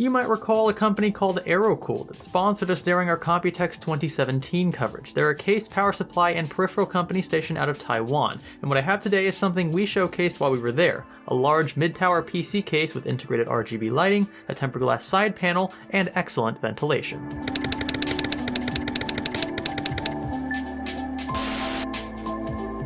You might recall a company called Aerocool that sponsored us during our Computex 2017 coverage. They're a case, power supply, and peripheral company stationed out of Taiwan, and what I have today is something we showcased while we were there: a large mid-tower PC case with integrated RGB lighting, a tempered glass side panel, and excellent ventilation.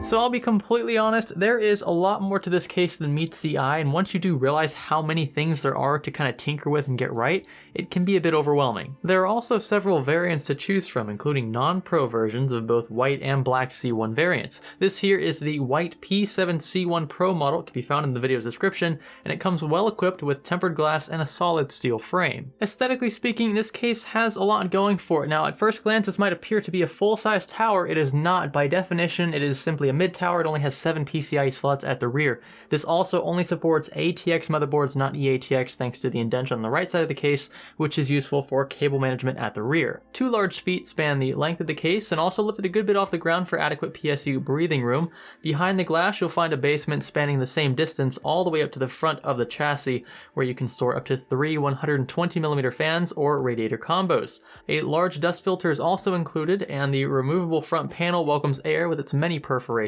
So I'll be completely honest, there is a lot more to this case than meets the eye, and once you do realize how many things there are to kind of tinker with and get right, it can be a bit overwhelming. There are also several variants to choose from, including non-pro versions of both white and black C1 variants. This here is the white P7-C1 Pro model. It can be found in the video's description, and it comes well equipped with tempered glass and a solid steel frame. Aesthetically speaking, this case has a lot going for it. Now, at first glance, this might appear to be a full-size tower. It is not. By definition, it is simply a mid-tower. It only has 7 PCIe slots at the rear. This also only supports ATX motherboards, not eATX, thanks to the indentation on the right side of the case, which is useful for cable management at the rear. 2 large feet span the length of the case and also lifted a good bit off the ground for adequate PSU breathing room. Behind the glass, you'll find a basement spanning the same distance all the way up to the front of the chassis, where you can store up to 3 120mm fans or radiator combos. A large dust filter is also included, and the removable front panel welcomes air with its many perforations.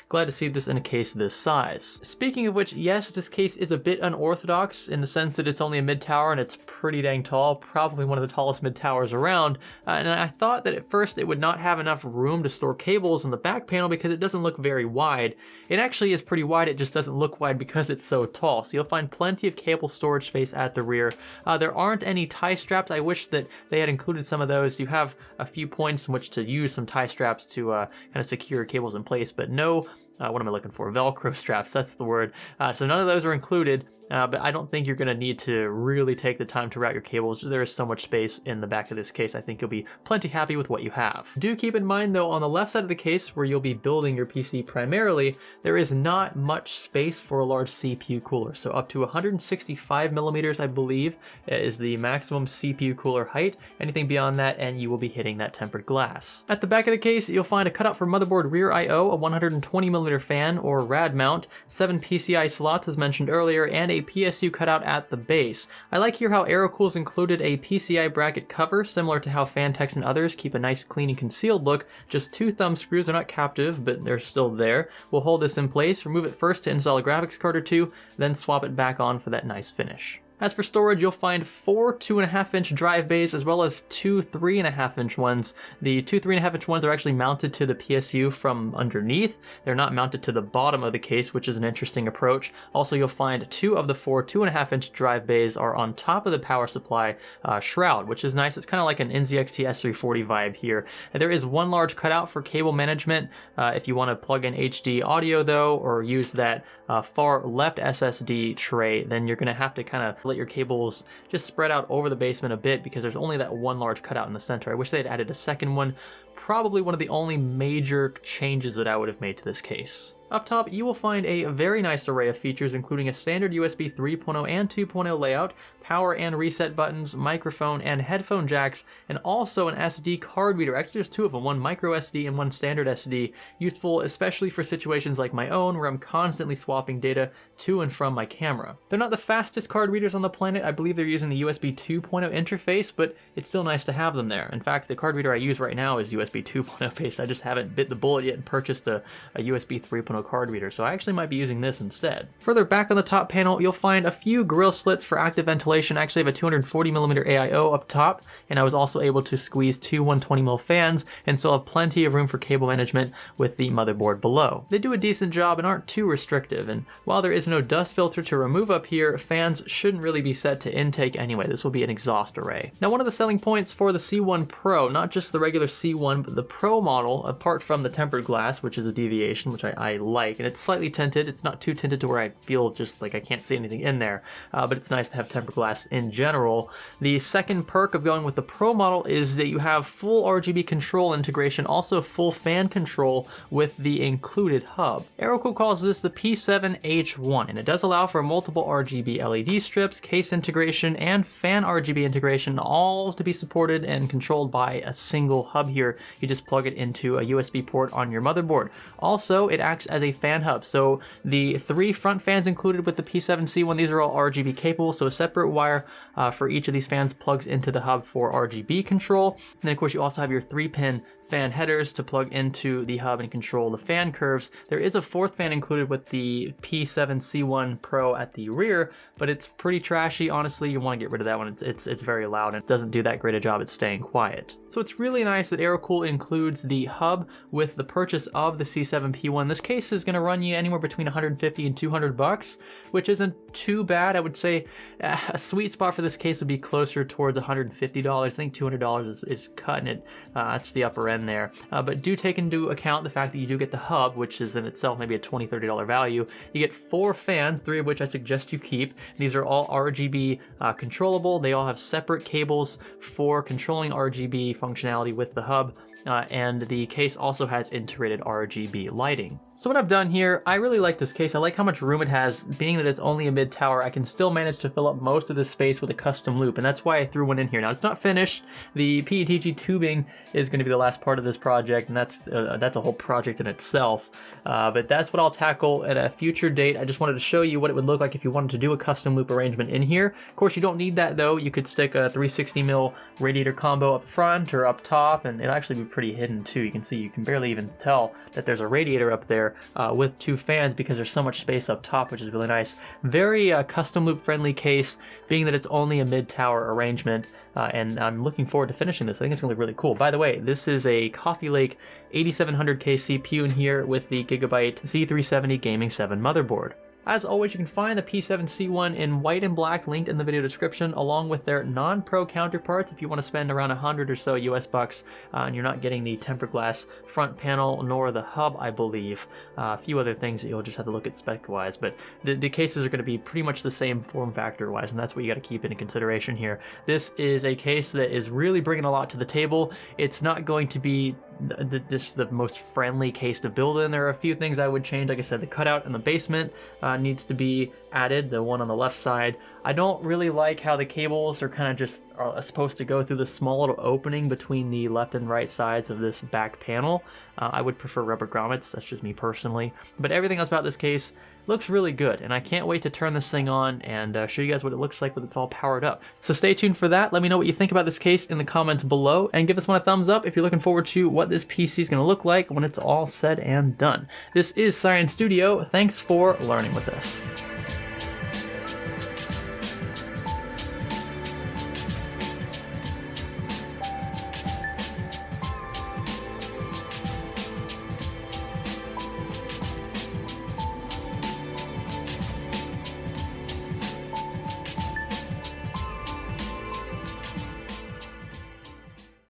Glad to see this in a case this size. Speaking of which, yes, this case is a bit unorthodox in the sense that it's only a mid-tower and it's pretty dang tall, probably one of the tallest mid-towers around, and I thought that at first it would not have enough room to store cables in the back panel because it doesn't look very wide. It actually is pretty wide, it just doesn't look wide because it's so tall, so you'll find plenty of cable storage space at the rear. There aren't any tie straps. I wish that they had included some of those. You have a few points in which to use some tie straps to kind of secure cables in place, but no, what am I looking for? Velcro straps, that's the word. So none of those are included. But I don't think you're going to need to really take the time to route your cables. There is so much space in the back of this case. I think you'll be plenty happy with what you have. Do keep in mind though, on the left side of the case where you'll be building your PC primarily, there is not much space for a large CPU cooler. So up to 165mm, I believe, is the maximum CPU cooler height. Anything beyond that and you will be hitting that tempered glass. At the back of the case, you'll find a cutout for motherboard rear I/O, a 120mm fan or rad mount, 7 PCI slots as mentioned earlier, and a PSU cutout at the base. I like here how Aerocool's included a PCI bracket cover, similar to how Fantex and others keep a nice clean and concealed look. Just 2 thumb screws, are not captive, but they're still there. We'll hold this in place, remove it first to install a graphics card or 2, then swap it back on for that nice finish. As for storage, you'll find 4 2.5-inch drive bays as well as 2 3.5-inch ones. The 2 3.5-inch ones are actually mounted to the PSU from underneath. They're not mounted to the bottom of the case, which is an interesting approach. Also, you'll find 2 of the 4 2.5-inch drive bays are on top of the power supply shroud, which is nice. It's kind of like an NZXT S340 vibe here. And there is 1 large cutout for cable management. If you want to plug in HD audio though, or use that far left SSD tray, then you're going to have to kind of let your cables just spread out over the basement a bit because there's only that 1 large cutout in the center. I wish they had added a second one. Probably one of the only major changes that I would have made to this case. Up top, you will find a very nice array of features, including a standard USB 3.0 and 2.0 layout, power and reset buttons, microphone and headphone jacks, and also an SD card reader. Actually, there's 2 of them, one micro SD and one standard SD, useful especially for situations like my own where I'm constantly swapping data to and from my camera. They're not the fastest card readers on the planet. I believe they're using the USB 2.0 interface, but it's still nice to have them there. In fact, the card reader I use right now is USB 2.0 based. I just haven't bit the bullet yet and purchased a USB 3.0 card reader, so I actually might be using this instead. Further back on the top panel, you'll find a few grill slits for active ventilation. I actually have a 240mm AIO up top, and I was also able to squeeze 2 120mm fans and still have plenty of room for cable management with the motherboard below. They do a decent job and aren't too restrictive, and while there is no dust filter to remove up here, fans shouldn't really be set to intake anyway. This will be an exhaust array. Now, one of the selling points for the C1 Pro, not just the regular C1, but the Pro model, apart from the tempered glass, which is a deviation, which I like, and it's slightly tinted. It's not too tinted to where I feel just like I can't see anything in there, but it's nice to have tempered glass in general. The second perk of going with the Pro model is that you have full RGB control integration, also full fan control with the included hub. Aerocool calls this the P7-H1, and it does allow for multiple RGB LED strips, case integration, and fan RGB integration, all to be supported and controlled by a single hub here. You just plug it into a USB port on your motherboard. Also, it acts as a fan hub, so the 3 front fans included with the P7-C1, these are all RGB capable, so a separate wire for each of these fans plugs into the hub for RGB control. And then of course you also have your 3-pin fan headers to plug into the hub and control the fan curves. There is a 4th fan included with the P7-C1 Pro at the rear, but it's pretty trashy. Honestly, you want to get rid of that one. It's very loud and it doesn't do that great a job at staying quiet. So it's really nice that Aerocool includes the hub with the purchase of the C7P1. This case is going to run you anywhere between 150 and 200 bucks, which isn't too bad. I would say a sweet spot for this case would be closer towards $150. I think $200 is cutting it. That's the upper end there. But do take into account the fact that you do get the hub, which is in itself maybe a $20, $30 value. You get 4 fans, 3 of which I suggest you keep. These are all RGB controllable. They all have separate cables for controlling RGB functionality with the hub. And the case also has integrated RGB lighting. So what I've done here, I really like this case. I like how much room it has. Being that it's only a mid-tower, I can still manage to fill up most of this space with a custom loop, and that's why I threw one in here. Now, it's not finished. The PETG tubing is going to be the last part of this project, and that's a whole project in itself. But that's what I'll tackle at a future date. I just wanted to show you what it would look like if you wanted to do a custom loop arrangement in here. Of course, you don't need that, though. You could stick a 360mm radiator combo up front or up top, and it'll actually be pretty hidden, too. You can see, you can barely even tell that there's a radiator up there with 2 fans because there's so much space up top, which is really nice. Very custom loop friendly case, being that it's only a mid-tower arrangement, and I'm looking forward to finishing this. I think it's gonna look really cool. By the way, this is a Coffee Lake 8700K CPU in here with the Gigabyte Z370 Gaming 7 motherboard. As always, you can find the P7-C1 in white and black linked in the video description, along with their non-pro counterparts if you want to spend around 100 or so US bucks and you're not getting the tempered glass front panel nor the hub, I believe. A few other things that you'll just have to look at spec-wise, but the cases are going to be pretty much the same form factor-wise, and that's what you got to keep into consideration here. This is a case that is really bringing a lot to the table. It's not going to be the most friendly case to build in. There are a few things I would change. Like I said, the cutout in the basement needs to be added, the one on the left side. I don't really like how the cables are kind of just supposed to go through the small little opening between the left and right sides of this back panel. I would prefer rubber grommets. That's just me personally. But everything else about this case looks really good, and I can't wait to turn this thing on and show you guys what it looks like when it's all powered up. So stay tuned for that. Let me know what you think about this case in the comments below, and give this one a thumbs up if you're looking forward to what this PC is going to look like when it's all said and done. This is Science Studio. Thanks for learning with us.